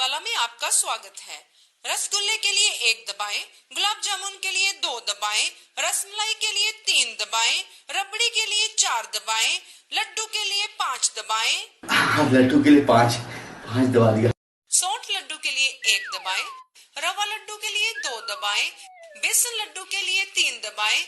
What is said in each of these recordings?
वाला में आपका स्वागत है। रसगुल्ले के लिए 1 दबाएं, गुलाब जामुन के लिए 2 दबाएं, रसमलाई के लिए 3 दबाएं, रबड़ी के लिए 4 दबाएं, लड्डू के लिए 5 दबाएं। लड्डू के लिए 5 दबा दिया। सौंठ लड्डू के लिए 1 दबाएं, रवा लड्डू के लिए 2 दबाएं, बेसन लड्डू के लिए 3 दबाएं,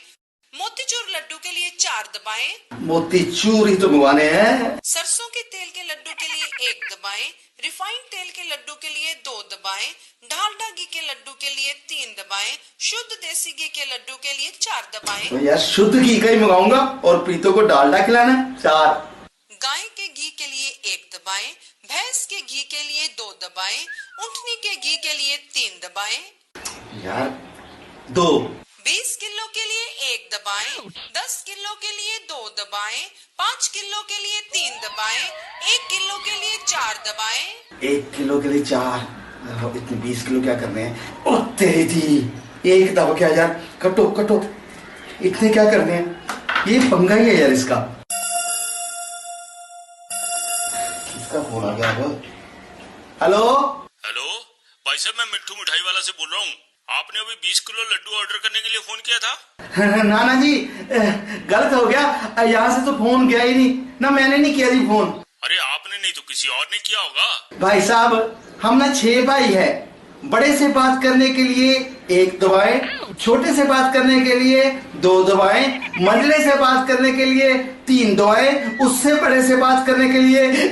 मोतीचूर लड्डू के लिए 4 दबाएं। मोतीचूर ही तो मंगवाने हैं। सरसों के तेल के लड्डू के लिए 1 दबाएं, रिफाइंड तेल के लड्डू के लिए 2 दबाएं, डालडा घी के लड्डू के लिए 3 दबाएं, शुद्ध देसी घी के लड्डू के लिए 4 दबाएं। तो यार शुद्ध घी का ही मंगाऊंगा और प्रीतो को डालडा खिलाना 4। गाय के घी के लिए 1 दबाएं, भैंस के घी के लिए 2 दबाएं, ऊँटनी के घी के लिए 3 दबाएं। यार 2। 20 किलो के लिए 1 दबाएं, 10 किलो के लिए 2 दबाएं, 5 किलो के लिए 3 दबाएं, 1 किलो के लिए 4 दबाएं। 1 किलो के लिए 4। इतने 20 किलो क्या करने हैं? ओ तेरी दी, एक दबा क्या यार, कटो कटो, इतने क्या करने हैं? ये पंगा ही है यार इसका। किसका फोन आ गया? हेलो हेलो भाई साहब, मैं मिट्ठू मिठाई वाला से बोल रहा हूँ। आपने अभी 20 किलो लड्डू ऑर्डर करने के लिए फोन किया था? नाना जी गलत हो गया, यहाँ से तो फोन गया ही नहीं ना, मैंने नहीं किया जी फोन। अरे आपने नहीं तो किसी और ने किया होगा। भाई साहब हम ना 6 भाई है, बड़े से बात करने के लिए 1 दबाएं, छोटे से बात करने के लिए 2 दबाएं, मंझले से बात करने के लिए 3 दबाएं, उससे बड़े से बात करने के लिए